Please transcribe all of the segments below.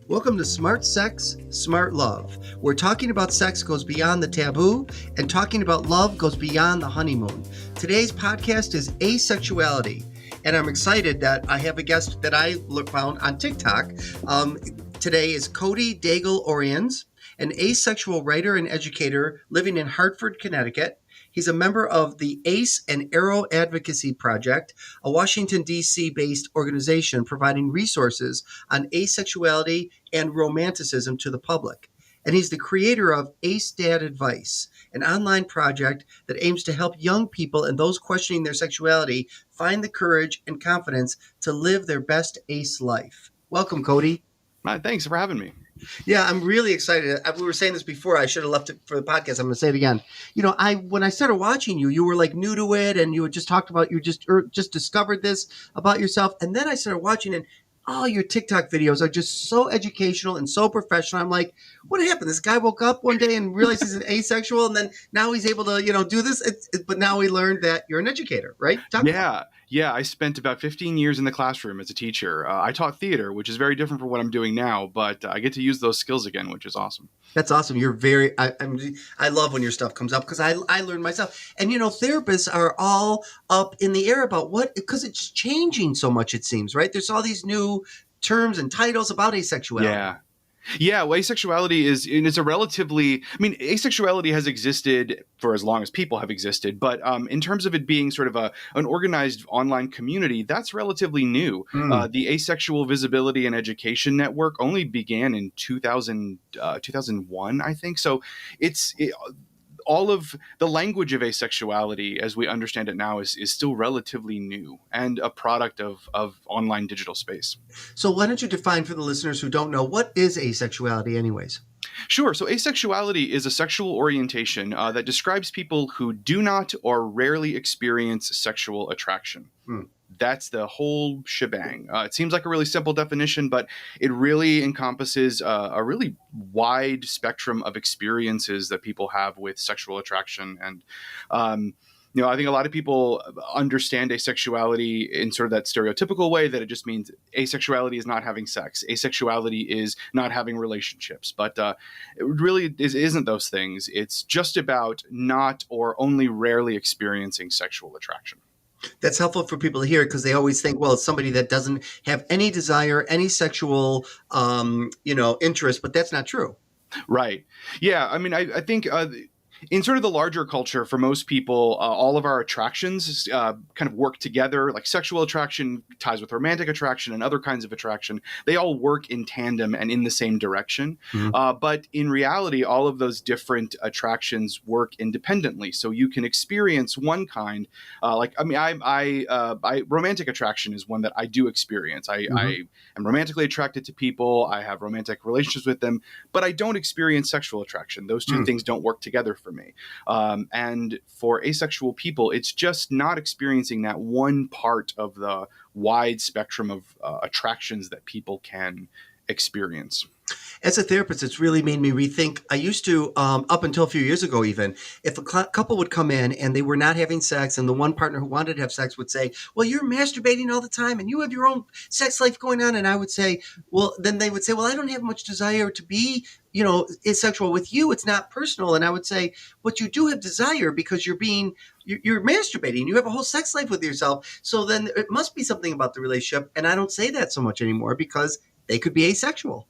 Welcome to Smart Sex, Smart Love, where talking about sex goes beyond the taboo and talking about love goes beyond the honeymoon. Today's podcast is Asexuality, and I'm excited that I have a guest that I found on TikTok. Today is Cody Daigle-Orians, an asexual writer and educator living in Hartford, Connecticut. He's a member of the ACE and Arrow Advocacy Project, a Washington, D.C. based organization providing resources on asexuality and romanticism to the public. And he's the creator of Ace Dad Advice, an online project that aims to help young people and those questioning their sexuality find the courage and confidence to live their best ace life. Welcome, Cody. Thanks for having me. Yeah, I'm really excited. We were saying this before. I should have left it for the podcast. I'm going to say it again. You know, when I started watching you, you were like new to it, and you had just talked about you just discovered this about yourself, and then I started watching, and all your TikTok videos are just so educational and so professional. I'm like, what happened? This guy woke up one day and realized he's an asexual, and then now he's able to, do this. But now we learned that you're an educator, right? Yeah. I spent about 15 years in the classroom as a teacher. I taught theater, which is very different from what I'm doing now, but I get to use those skills again, which is awesome. That's awesome. You're I love when your stuff comes up because I learned myself. And, therapists are all up in the air about because it's changing so much, it seems, right? There's all these new terms and titles about asexuality. Yeah, well, asexuality is a relatively, asexuality has existed for as long as people have existed, but in terms of it being sort of an organized online community, that's relatively new. The Asexual Visibility and Education Network only began in 2001, I think. So all of the language of asexuality as we understand it now is still relatively new and a product of online digital space. So why don't you define for the listeners who don't know, what is asexuality anyways? Sure. So asexuality is a sexual orientation that describes people who do not or rarely experience sexual attraction. That's the whole shebang. It seems like a really simple definition, but it really encompasses a really wide spectrum of experiences that people have with sexual attraction. And, I think a lot of people understand asexuality in sort of that stereotypical way that it just means asexuality is not having sex. Asexuality is not having relationships. But it really isn't those things. It's just about not or only rarely experiencing sexual attraction. That's helpful for people to hear because they always think, well, it's somebody that doesn't have any desire, any sexual, interest, but that's not true. Right. Yeah. I think in sort of the larger culture, for most people, all of our attractions kind of work together. Like sexual attraction ties with romantic attraction and other kinds of attraction. They all work in tandem and in the same direction. But in reality, all of those different attractions work independently. So you can experience one kind. Romantic attraction is one that I do experience. I am romantically attracted to people. I have romantic relationships with them, but I don't experience sexual attraction. Those two things don't work together for me. And for asexual people, it's just not experiencing that one part of the wide spectrum of attractions that people can experience. As a therapist, it's really made me rethink. I used to, up until a few years ago even, if a couple would come in and they were not having sex and the one partner who wanted to have sex would say, well, you're masturbating all the time and you have your own sex life going on. And I would say, then they would say, well, I don't have much desire to be, asexual with you. It's not personal. And I would say, but you do have desire because you're masturbating. You have a whole sex life with yourself. So then it must be something about the relationship. And I don't say that so much anymore because they could be asexual.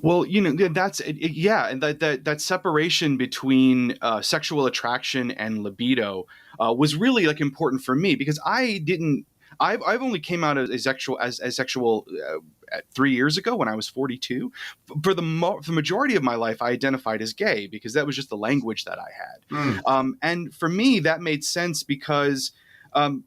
Well, that's and that separation between sexual attraction and libido was really like important for me because I've only came out as asexual 3 years ago when I was 42. For the majority of my life, I identified as gay because that was just the language that I had. And for me, that made sense because I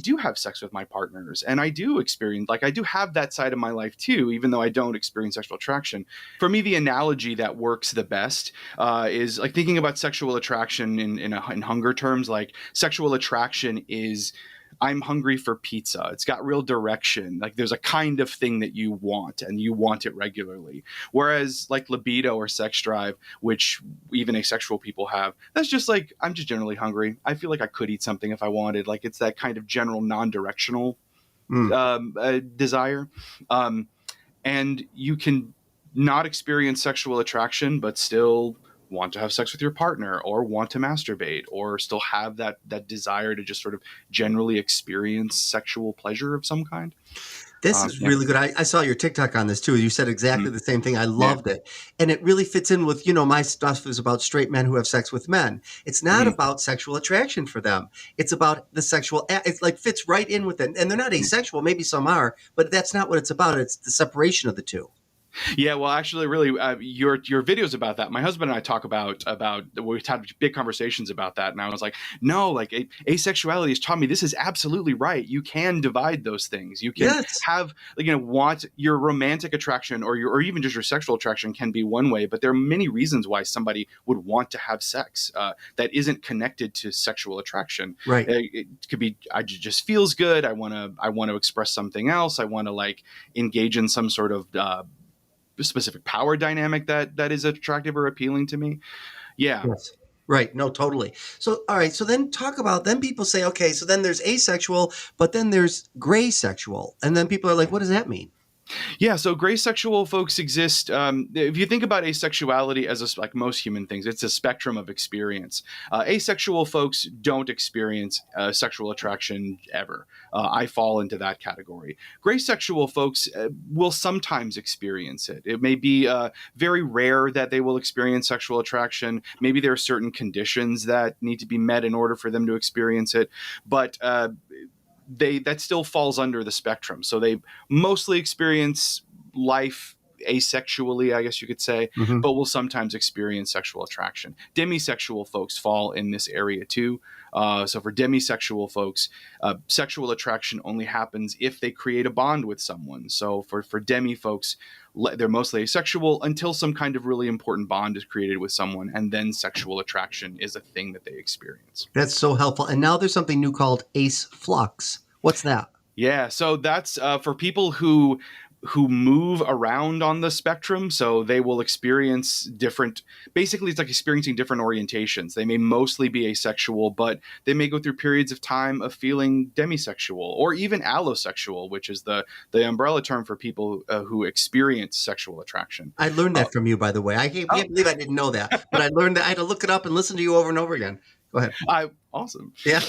do have sex with my partners and I do experience, I do have that side of my life too, even though I don't experience sexual attraction. For me, the analogy that works the best is like thinking about sexual attraction in hunger terms. Like sexual attraction is I'm hungry for pizza. It's got real direction. Like there's a kind of thing that you want and you want it regularly. Whereas like libido or sex drive, which even asexual people have, that's just like, I'm just generally hungry. I feel like I could eat something if I wanted. Like it's that kind of general non-directional desire. And you can not experience sexual attraction, but still want to have sex with your partner, or want to masturbate, or still have that desire to just sort of generally experience sexual pleasure of some kind. This is Yeah. really good. I saw your TikTok on this too. You said exactly Mhm. the same thing. I Yeah. loved it. And it really fits in with, my stuff is about straight men who have sex with men. It's not Mhm. about sexual attraction for them. It's about the sexual, it's like fits right in with it. And they're not asexual. Maybe some are, but that's not what it's about. It's the separation of the two. Yeah, well, actually, really, your videos about that. My husband and I talk about we've had big conversations about that, and I was like, no, like asexuality has taught me this is absolutely right. You can divide those things. You can Yes. have want your romantic attraction or even just your sexual attraction can be one way, but there are many reasons why somebody would want to have sex that isn't connected to sexual attraction. Right. It could be just feels good. I want to express something else. I want to like engage in some sort of specific power dynamic that is attractive or appealing to me. Yeah. Yes. Right. No, totally. So, all right. So then then people say, okay, so then there's asexual, but then there's gray sexual. And then people are like, what does that mean? Yeah, so graysexual folks exist. If you think about asexuality as like most human things, it's a spectrum of experience. Asexual folks don't experience sexual attraction ever. I fall into that category. Graysexual folks will sometimes experience it. It may be very rare that they will experience sexual attraction. Maybe there are certain conditions that need to be met in order for them to experience it. But that still falls under the spectrum. So they mostly experience life asexually, I guess you could say, Mm-hmm. but will sometimes experience sexual attraction. Demisexual folks fall in this area too. So for demisexual folks, sexual attraction only happens if they create a bond with someone. So for demi folks, they're mostly asexual until some kind of really important bond is created with someone, and then sexual attraction is a thing that they experience. That's so helpful. And now there's something new called ace flux. What's that? Yeah, so that's for people who move around on the spectrum. So they will experience different. Basically, it's like experiencing different orientations. They may mostly be asexual, but they may go through periods of time of feeling demisexual or even allosexual, which is the umbrella term for people who experience sexual attraction. I learned Oh, that from you, by the way. I can't believe I didn't know that, but I learned that I had to look it up and listen to you over and over again. Go ahead. Awesome. Yeah.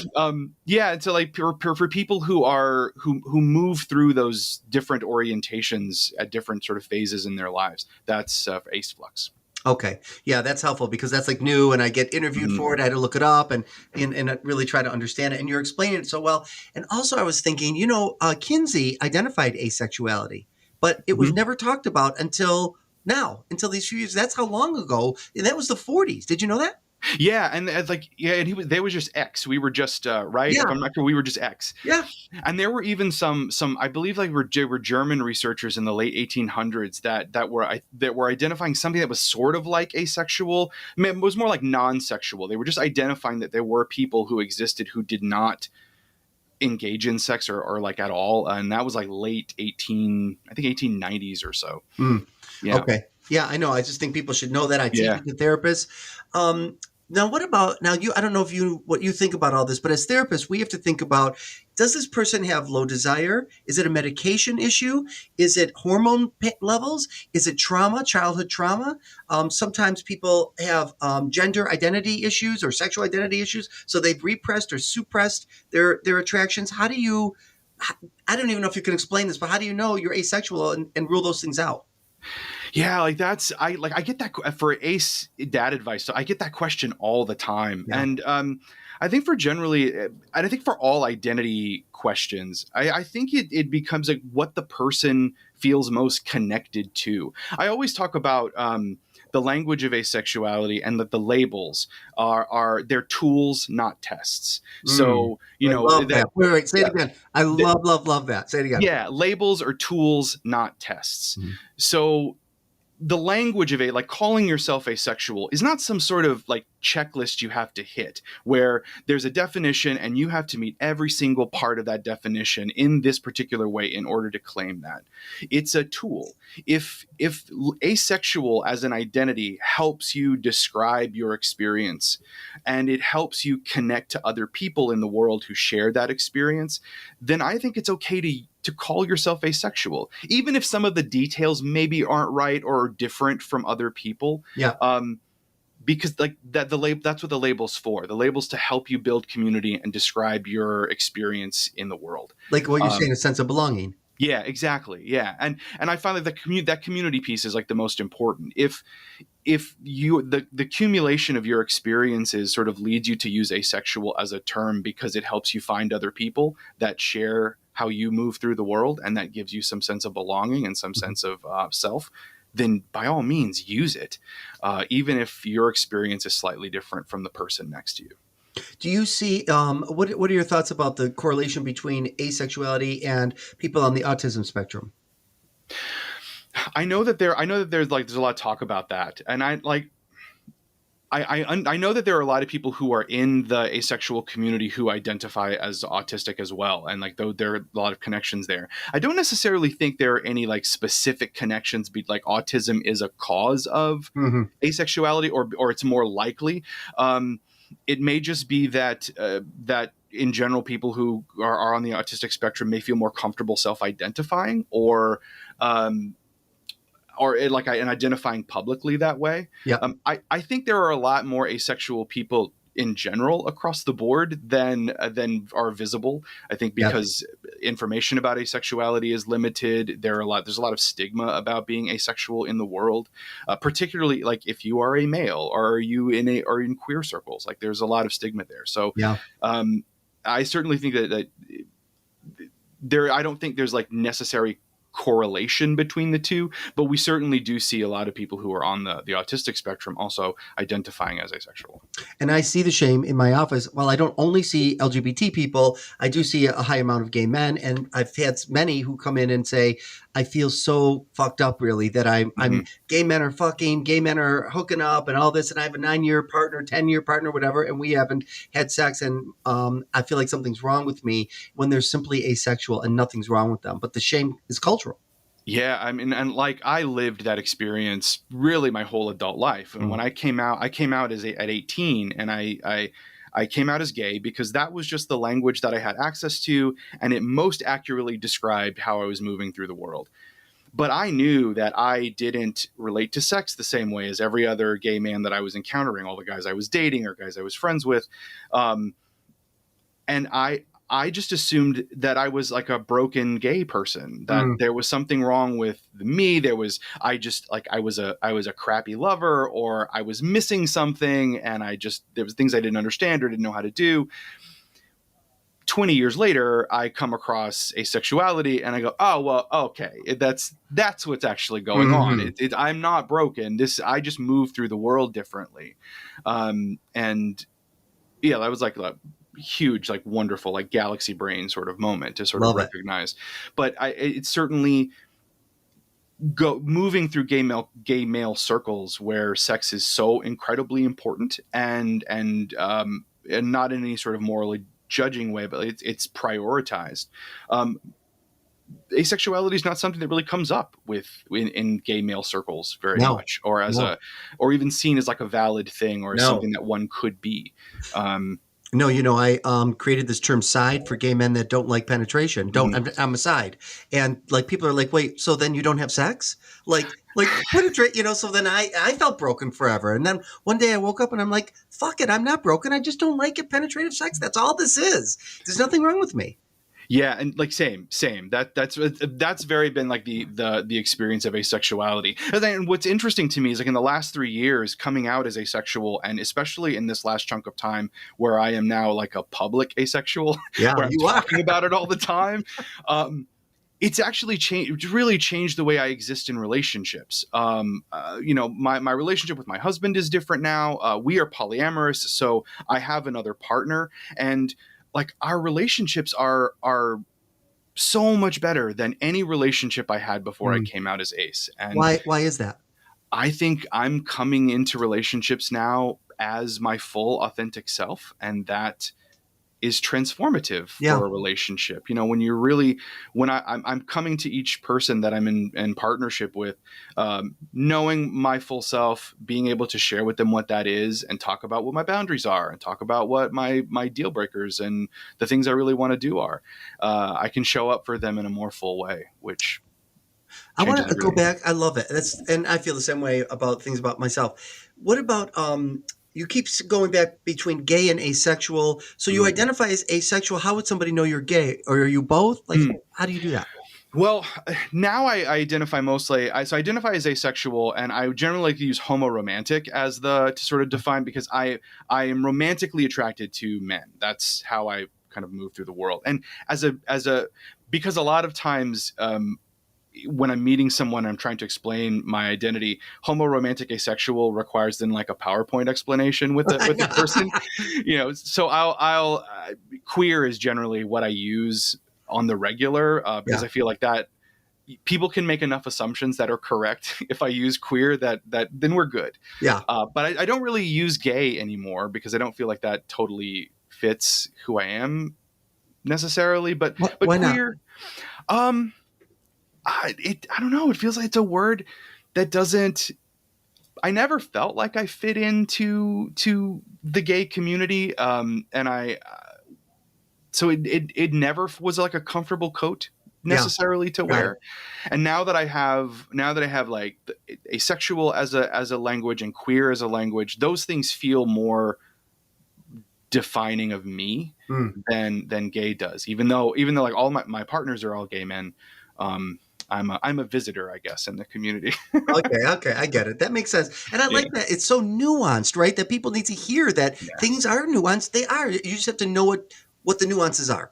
Yeah. And so like for people who move through those different orientations at different sort of phases in their lives, that's ace flux. Okay. Yeah, that's helpful because that's like new and I get interviewed for it. I had to look it up and really try to understand it. And you're explaining it so well. And also I was thinking, Kinsey identified asexuality, but it was Mhm. never talked about until now, until these few years. That's how long ago. And that was the 40s. Did you know that? Yeah, and they was just X. We were just right. If Yeah. I'm not sure, we were just X. Yeah. And there were even some I believe like were German researchers in the late 1800s that were identifying something that was sort of like asexual. I mean, it was more like non-sexual. They were just identifying that there were people who existed who did not engage in sex or like at all, and that was like late 1890s or so. Mm. Yeah. Okay. Yeah, I know. I just think people should know that. I teach Yeah. it to therapists. Now, what about now? I don't know what you think about all this, but as therapists, we have to think about: does this person have low desire? Is it a medication issue? Is it hormone levels? Is it trauma, childhood trauma? Sometimes people have gender identity issues or sexual identity issues, so they've repressed or suppressed their attractions. How do you? I don't even know if you can explain this, but how do you know you're asexual and rule those things out? Yeah, like I get that for ace dad advice. So I get that question all the time. Yeah. And I think for generally, and I think for all identity questions, I think it becomes like what the person feels most connected to. I always talk about the language of asexuality and that the labels are they're tools, not tests. So, I love that. Wait, say it yeah, again. I love that. Say it again. yeah, labels are tools, not tests. Mhm. So the language of like calling yourself asexual is not some sort of like checklist you have to hit where there's a definition and you have to meet every single part of that definition in this particular way in order to claim that. It's a tool. If asexual as an identity helps you describe your experience and it helps you connect to other people in the world who share that experience, then I think it's okay to call yourself asexual, even if some of the details maybe aren't right or different from other people. Yeah. Because like that, that's what the label's for. The label's to help you build community and describe your experience in the world. Like what you're saying, a sense of belonging. Yeah, exactly. Yeah. And I find that that community piece is like the most important. If you the accumulation of your experiences sort of leads you to use asexual as a term because it helps you find other people that share how you move through the world, and that gives you some sense of belonging and some sense of self, then by all means use it, even if your experience is slightly different from the person next to you. Do you see what are your thoughts about the correlation between asexuality and people on the autism spectrum? I know that there's a lot of talk about that, and I know that there are a lot of people who are in the asexual community who identify as autistic as well, and like though there are a lot of connections there. I don't necessarily think there are any like specific connections, like autism is a cause of asexuality, or it's more likely. It may just be that that in general, people who are on the autistic spectrum may feel more comfortable self-identifying, or and identifying publicly that way. Yeah. I think there are a lot more asexual people in general across the board than are visible. I think because information about asexuality is limited. There's a lot of stigma about being asexual in the world, particularly like if you are a male or are you in queer circles. Like there's a lot of stigma there. So I certainly think that I don't think there's like necessary correlation between the two, but we certainly do see a lot of people who are on the autistic spectrum also identifying as asexual. And I see the shame in my office. While I don't only see LGBT people, I do see a high amount of gay men, and I've had many who come in and say, I feel so fucked up really that I'm gay men are fucking, gay men are hooking up and all this, and I have a 9-year partner, 10-year partner, whatever, and we haven't had sex, and I feel like something's wrong with me, when they're simply asexual and nothing's wrong with them. But the shame is cultural. Yeah, I mean, and like I lived that experience really my whole adult life. And when I came out at 18, and I came out as gay because that was just the language that I had access to, and it most accurately described how I was moving through the world. But I knew that I didn't relate to sex the same way as every other gay man that I was encountering, all the guys I was dating or guys I was friends with. And I just assumed that I was like a broken gay person, that there was something wrong with me. There was, I was a crappy lover, or I was missing something. And there was things I didn't understand or didn't know how to do. 20 years later, I come across asexuality and I go, oh, well, okay, that's what's actually going on. I'm not broken. I just move through the world differently. And yeah, that was like a huge, like wonderful, like galaxy brain sort of moment to sort of recognize. But it's certainly moving through gay male circles where sex is so incredibly important and not in any sort of morally judging way, but it's prioritized. Asexuality is not something that really comes up in gay male circles very much, or or even seen as like a valid thing, or something that one could be. No, I created this term "side" for gay men that don't like penetration. I'm a side, and like people are like, wait, so then you don't have sex? Like penetrate, So then I felt broken forever, and then one day I woke up and I'm like, fuck it, I'm not broken. I just don't like it. Penetrative sex. That's all this is. There's nothing wrong with me. Yeah, and like same. That's very been like the experience of asexuality. And then what's interesting to me is like in the last 3 years coming out as asexual, and especially in this last chunk of time where I am now like a public asexual, where I'm talking about it all the time. It's actually really changed the way I exist in relationships. My relationship with my husband is different now. We are polyamorous, so I have another partner, and like our relationships are so much better than any relationship I had before I came out as ace. And why is that? I think I'm coming into relationships now as my full authentic self, and that is transformative Yeah. for a relationship. When I'm coming to each person that I'm in partnership with, knowing my full self, being able to share with them what that is and talk about what my boundaries are and talk about what my deal breakers and the things I really want to do are, I can show up for them in a more full way, which I want changes to go everything. back. I love it. And I feel the same way about things about myself. What about you keep going back between gay and asexual. So you Mm. identify as asexual. How would somebody know you're gay? Or are you both? Like, how do you do that? Well, now I identify mostly. I identify as asexual, and I generally like to use homoromantic as to sort of define, because I am romantically attracted to men. That's how I kind of move through the world. And because a lot of times, when I'm meeting someone, I'm trying to explain my identity. Homoromantic asexual requires then like a PowerPoint explanation with the person, So I'll queer is generally what I use on the regular, because I feel like that people can make enough assumptions that are correct if I use queer, that then we're good. Yeah. But I don't really use gay anymore because I don't feel like that totally fits who I am necessarily. But Why queer, I don't know. It feels like it's a word that doesn't. I never felt like I fit into the gay community, so it never was like a comfortable coat necessarily to wear. And now that I have like asexual as a language and queer as a language, those things feel more defining of me than gay does. Even though like all my partners are all gay men, I'm a visitor, I guess, in the community. Okay, I get it. That makes sense. And I like that. It's so nuanced, right? That people need to hear that things are nuanced. They are. You just have to know what the nuances are.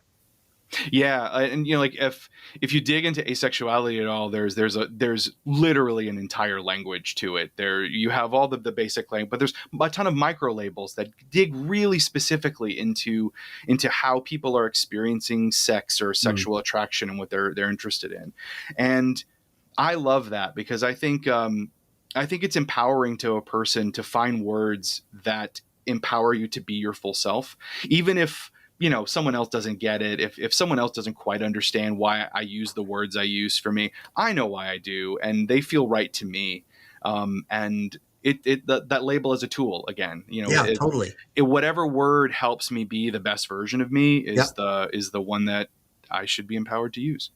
Yeah, and like if you dig into asexuality at all, there's literally an entire language to it. There you have all the basic language, but there's a ton of micro labels that dig really specifically into how people are experiencing sex or sexual attraction and what they're interested in. And I love that because I think it's empowering to a person to find words that empower you to be your full self, even if someone else doesn't get it. If someone else doesn't quite understand why I use the words I use, for me, I know why I do, and they feel right to me. And that label is a tool again. Totally. Whatever word helps me be the best version of me is the one that I should be empowered to use.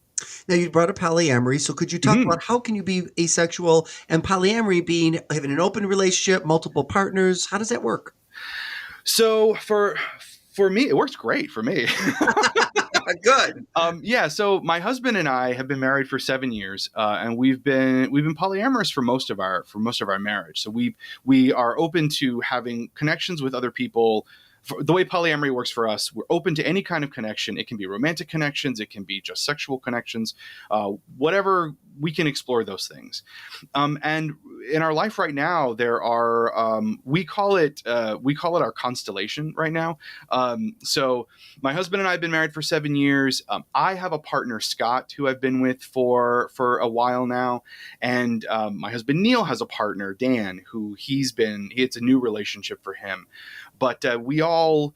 Now you brought up polyamory, so could you talk about how can you be asexual and polyamory being having an open relationship, multiple partners? How does that work? So for me, it works great for me. Good. So my husband and I have been married for 7 years, and we've been polyamorous for most of our marriage. So we are open to having connections with other people. The way polyamory works for us, we're open to any kind of connection. It can be romantic connections, it can be just sexual connections, whatever. We can explore those things. And in our life right now, there are we call it our constellation right now. So my husband and I have been married for 7 years. I have a partner, Scott, who I've been with for a while now, and my husband Neil has a partner, Dan, who it's a new relationship for him. But we all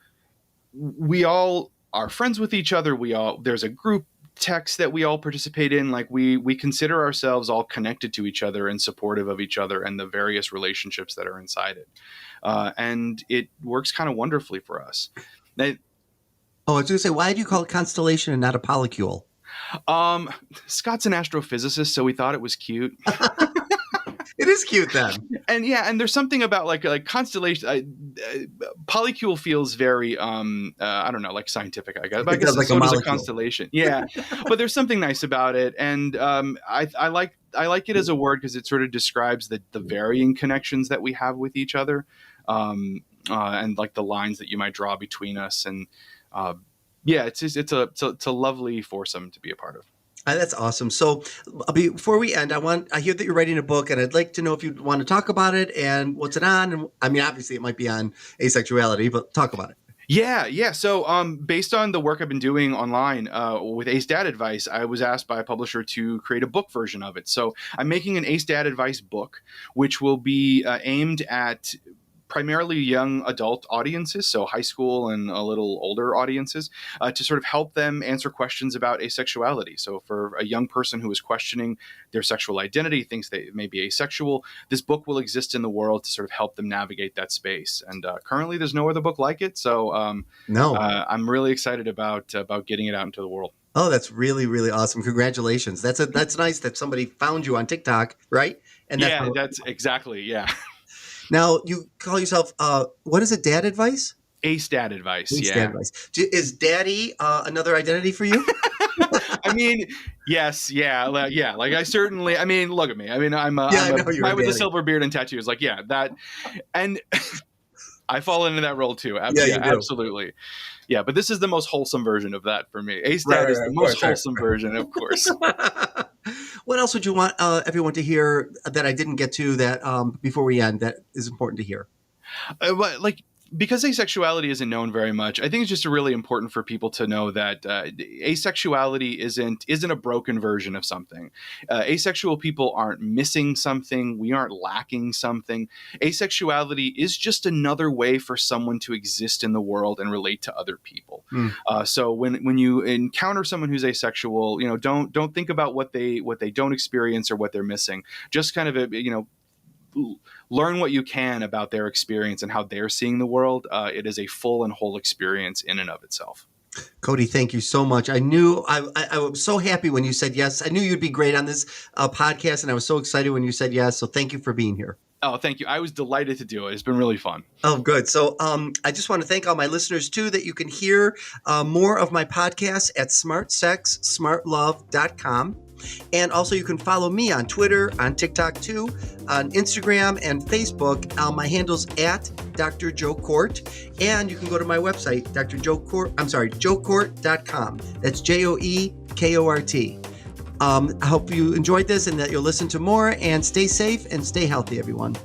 are friends with each other. There's a group text that we all participate in. Like we consider ourselves all connected to each other and supportive of each other and the various relationships that are inside it. And it works kind of wonderfully for us. I was going to say, why do you call it constellation and not a polycule? Scott's an astrophysicist, so we thought it was cute. It is cute then. And there's something about like constellation. Polycule feels very I don't know, like scientific, I guess. But I guess like so a does a molecule. Constellation. Yeah, but there's something nice about it, and I like it as a word because it sort of describes the varying connections that we have with each other, and like the lines that you might draw between us, and it's a lovely foursome to be a part of. That's awesome. So before we end, I hear that you're writing a book, and I'd like to know if you want to talk about it and what's it on. And I mean, obviously it might be on asexuality, but talk about it. Yeah. So based on the work I've been doing online with Ace Dad Advice, I was asked by a publisher to create a book version of it. So I'm making an Ace Dad Advice book, which will be aimed at primarily young adult audiences, so high school and a little older audiences, to sort of help them answer questions about asexuality. So for a young person who is questioning their sexual identity, thinks they may be asexual, this book will exist in the world to sort of help them navigate that space. And currently there's no other book like it. So I'm really excited about getting it out into the world. Oh, that's really, really awesome. Congratulations. That's nice that somebody found you on TikTok, right? And that's exactly. Yeah. Now you call yourself, what is it? Dad advice? Dad advice. Dad advice. Is daddy another identity for you? I mean, yes. Yeah. Like I certainly, I mean, look at me. I mean, I'm a guy with a silver beard and tattoos. Like, yeah, that, and I fall into that role too. Yeah, absolutely. Yeah, but this is the most wholesome version of that for me. Dad is the most wholesome version, of course. What else would you want everyone to hear that I didn't get to that before we end that is important to hear? Because asexuality isn't known very much, I think it's just really important for people to know that asexuality isn't a broken version of something. Asexual people aren't missing something. We aren't lacking something. Asexuality is just another way for someone to exist in the world and relate to other people. So when you encounter someone who's asexual, don't think about what they don't experience or what they're missing. Just kind of learn what you can about their experience and how they're seeing the world. It is a full and whole experience in and of itself. Cody, thank you so much. I knew I was so happy when you said yes. I knew you'd be great on this podcast, and I was so excited when you said yes. So thank you for being here. Oh, thank you. I was delighted to do it. It's been really fun. Oh, good. So I just want to thank all my listeners, too, that you can hear more of my podcasts at smartsexsmartlove.com. And also you can follow me on Twitter, on TikTok too, on Instagram and Facebook. My handle's at Dr. Joe Kort. And you can go to my website, joekort.com. That's JOEKORT. I hope you enjoyed this and that you'll listen to more, and stay safe and stay healthy, everyone.